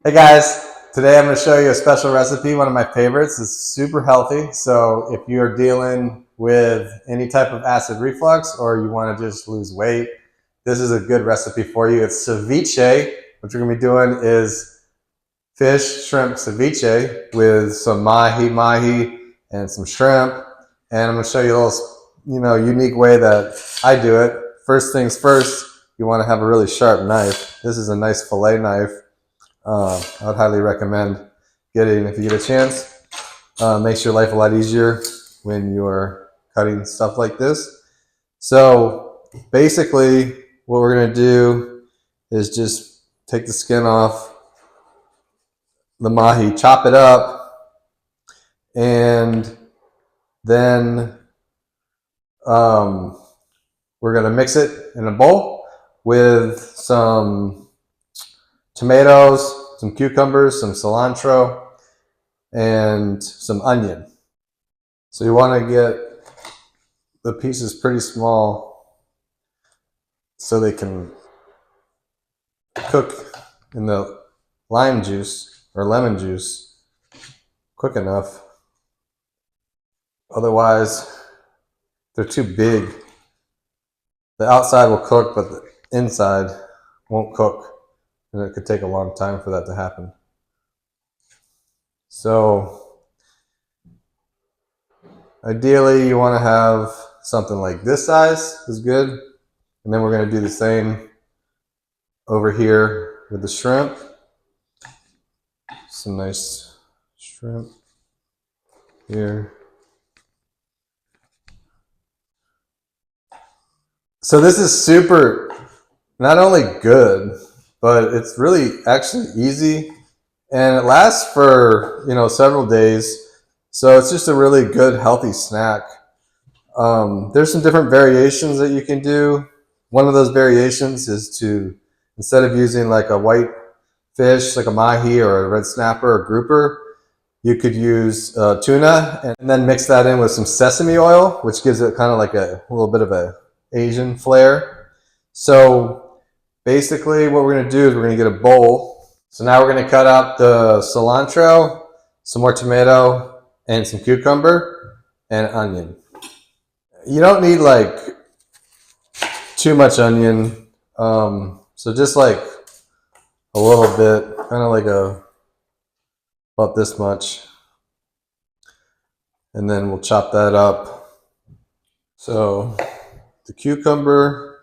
Hey guys, today I'm going to show you a special recipe, one of my favorites. It's super healthy, so if you're dealing with any type of acid reflux or you want to just lose weight, this is a good recipe for you. It's ceviche. What you're going to be doing is fish, shrimp ceviche with some mahi and some shrimp. And I'm going to show you a little, unique way that I do it. First things first, you want to have a really sharp knife. This is a nice fillet knife. I would highly recommend getting, if you get a chance. Makes your life a lot easier when you're cutting stuff like this. So basically what we're going to do is just take the skin off the mahi, chop it up, and then we're going to mix it in a bowl with some tomatoes, some cucumbers, some cilantro, and some onion. So you want to get the pieces pretty small so they can cook in the lime juice or lemon juice quick enough. Otherwise, they're too big. The outside will cook, but the inside won't cook. And it could take a long time for that to happen. So ideally you want to have something like this size is good. And then we're going to do the same over here with the shrimp. Some nice shrimp here. So this is super, not only good, but it's really actually easy, and it lasts for several days. So it's just a really good healthy snack. There's some different variations that you can do. One of those variations is to, instead of using like a white fish like a mahi or a red snapper or grouper, you could use tuna and then mix that in with some sesame oil, which gives it kind of like a little bit of a Asian flair. So basically what we're going to do is we're going to get a bowl. So now we're going to cut out the cilantro, some more tomato, and some cucumber and onion. You don't need like too much onion, so just like a little bit, kind of like about this much, and then we'll chop that up. So the cucumber,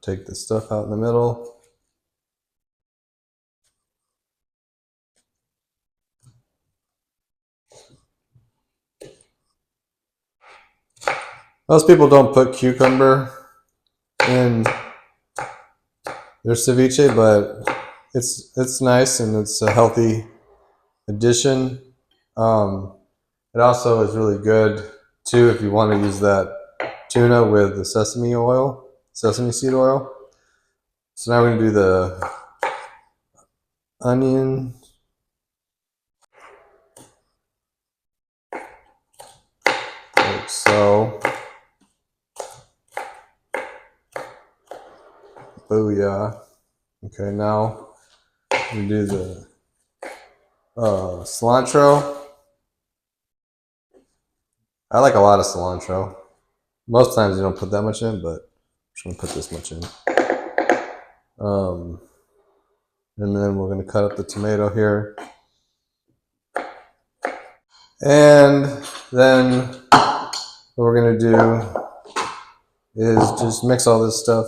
take the stuff out in the middle. Most people don't put cucumber in their ceviche, but it's nice and it's a healthy addition. It also is really good too if you want to use that tuna with the sesame seed oil. So now we're going to do the onion. Like so. Booyah. Okay, now we do the cilantro. I like a lot of cilantro. Most times you don't put that much in, but I'm just going to put this much in. And then we're going to cut up the tomato here. And then what we're going to do is just mix all this stuff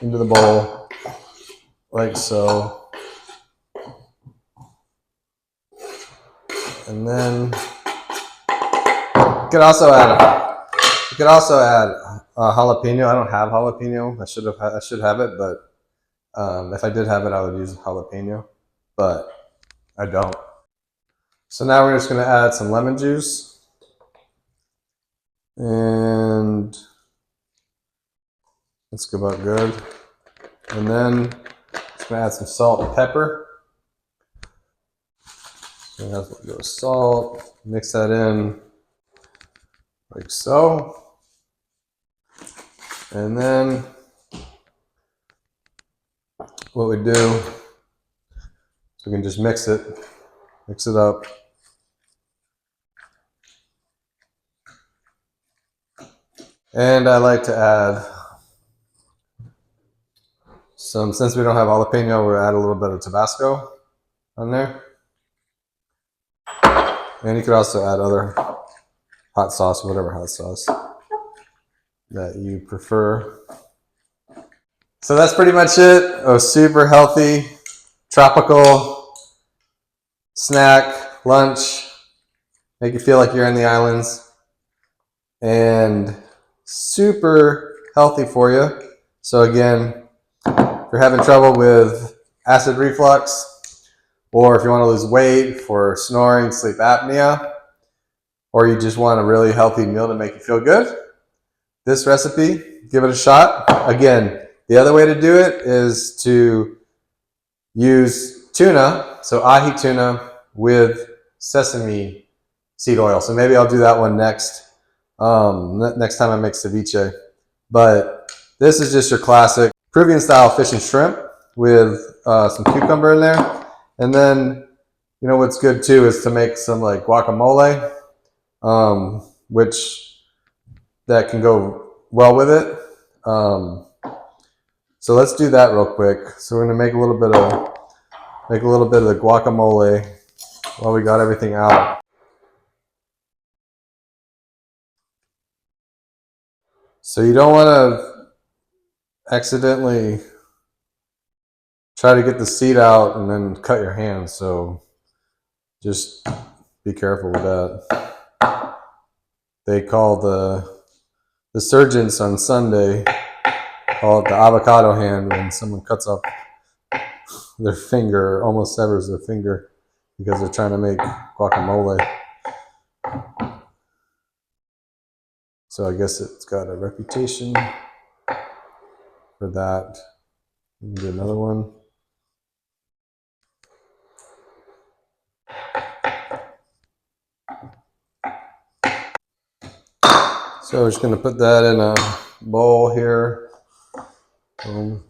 into the bowl like so. And then you could also add a jalapeno. I don't have jalapeno. I should have it, but if I did have it, I would use jalapeno, but I don't. So now we're just going to add some lemon juice, and that's about good. And then just going to add some salt and pepper. So we have a little salt, mix that in like so. And then what we do we can just mix it up. And I like to add some, since we don't have jalapeno, we'll add a little bit of Tabasco on there. And you could also add other hot sauce, whatever hot sauce that you prefer. So that's pretty much it. A super healthy, tropical snack, lunch, make you feel like you're in the islands, and super healthy for you. So again, if you're having trouble with acid reflux, or if you want to lose weight for snoring, sleep apnea, or you just want a really healthy meal to make you feel good, this recipe, give it a shot. Again, the other way to do it is to use tuna, so ahi tuna with sesame seed oil. So maybe I'll do that one next time I make ceviche. But this is just your classic Peruvian style fish and shrimp with some cucumber in there. And then, you know what's good too is to make some like guacamole, which that can go well with it. So let's do that real quick. So we're gonna make a little bit of the guacamole while we got everything out. So you don't want to accidentally try to get the seed out and then cut your hand. So just be careful with that. They call the surgeons on Sunday call it the avocado hand when someone cuts off their finger, or almost severs their finger because they're trying to make guacamole. So I guess it's got a reputation for that. Do another one. So we're just going to put that in a bowl here. Boom.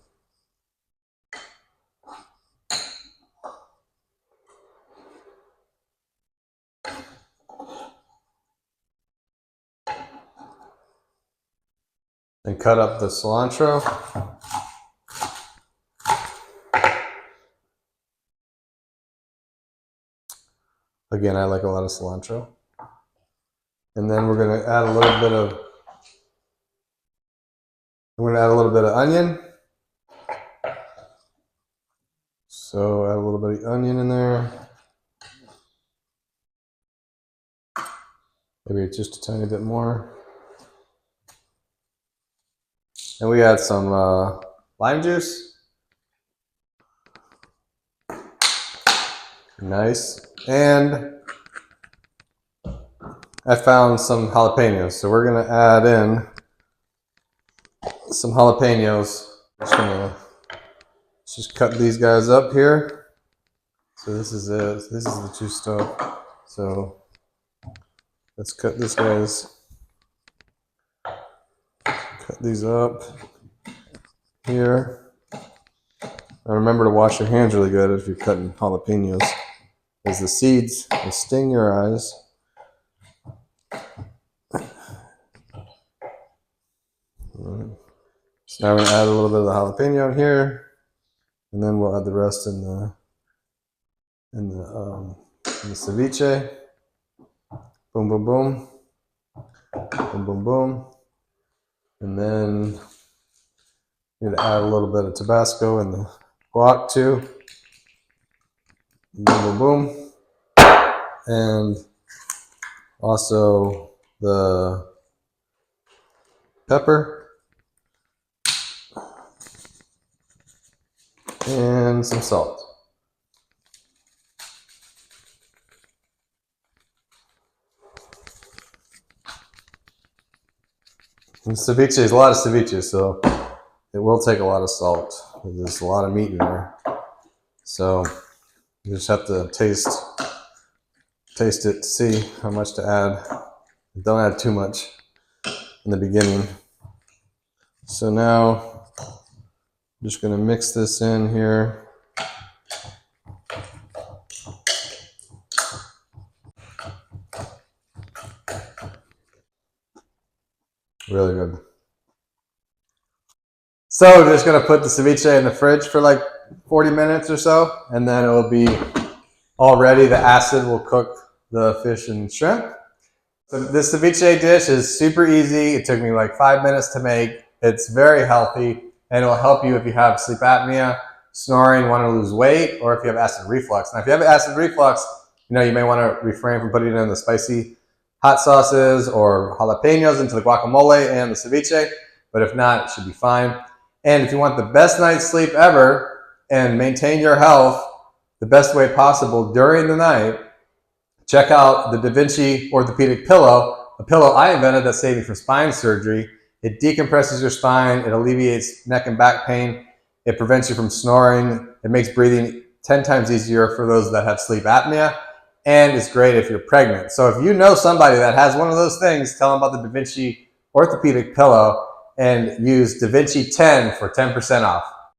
And cut up the cilantro. Again, I like a lot of cilantro. And then we're going to add a little bit of onion. So add a little bit of onion in there. Maybe just a tiny bit more. And we add some lime juice. Nice. And I found some jalapenos. So we're going to add in some jalapenos. Just cut these guys up here. So this is it. This is the juice stuff. So let's cut these guys. Cut these up here. Now remember to wash your hands really good if you're cutting jalapenos, because the seeds will sting your eyes. So now we're gonna add a little bit of the jalapeno in here, and then we'll add the rest in the ceviche. Boom, boom, boom, boom, boom, boom, and then you need to add a little bit of Tabasco in the guac too. Boom, boom, boom, and also the pepper. And some salt. And ceviche is a lot of ceviche, so it will take a lot of salt. There's a lot of meat in there. So you just have to taste it to see how much to add. Don't add too much in the beginning. So now I'm just going to mix this in here. Really good. So just gonna put the ceviche in the fridge for like 40 minutes or so, and then it will be all ready. The acid will cook the fish and shrimp. So this ceviche dish is super easy. It took me like 5 minutes to make. It's very healthy, and it will help you if you have sleep apnea, snoring, want to lose weight, or if you have acid reflux. Now, if you have acid reflux, you may want to refrain from putting in the spicy hot sauces or jalapenos into the guacamole and the ceviche, but if not, it should be fine. And if you want the best night's sleep ever and maintain your health the best way possible during the night, check out the DaVinci Orthopedic Pillow, a pillow I invented that saved me from spine surgery. It decompresses your spine, it alleviates neck and back pain, it prevents you from snoring, it makes breathing 10 times easier for those that have sleep apnea, and it's great if you're pregnant. So if you know somebody that has one of those things, tell them about the DaVinci Orthopedic Pillow and use DaVinci 10 for 10% off.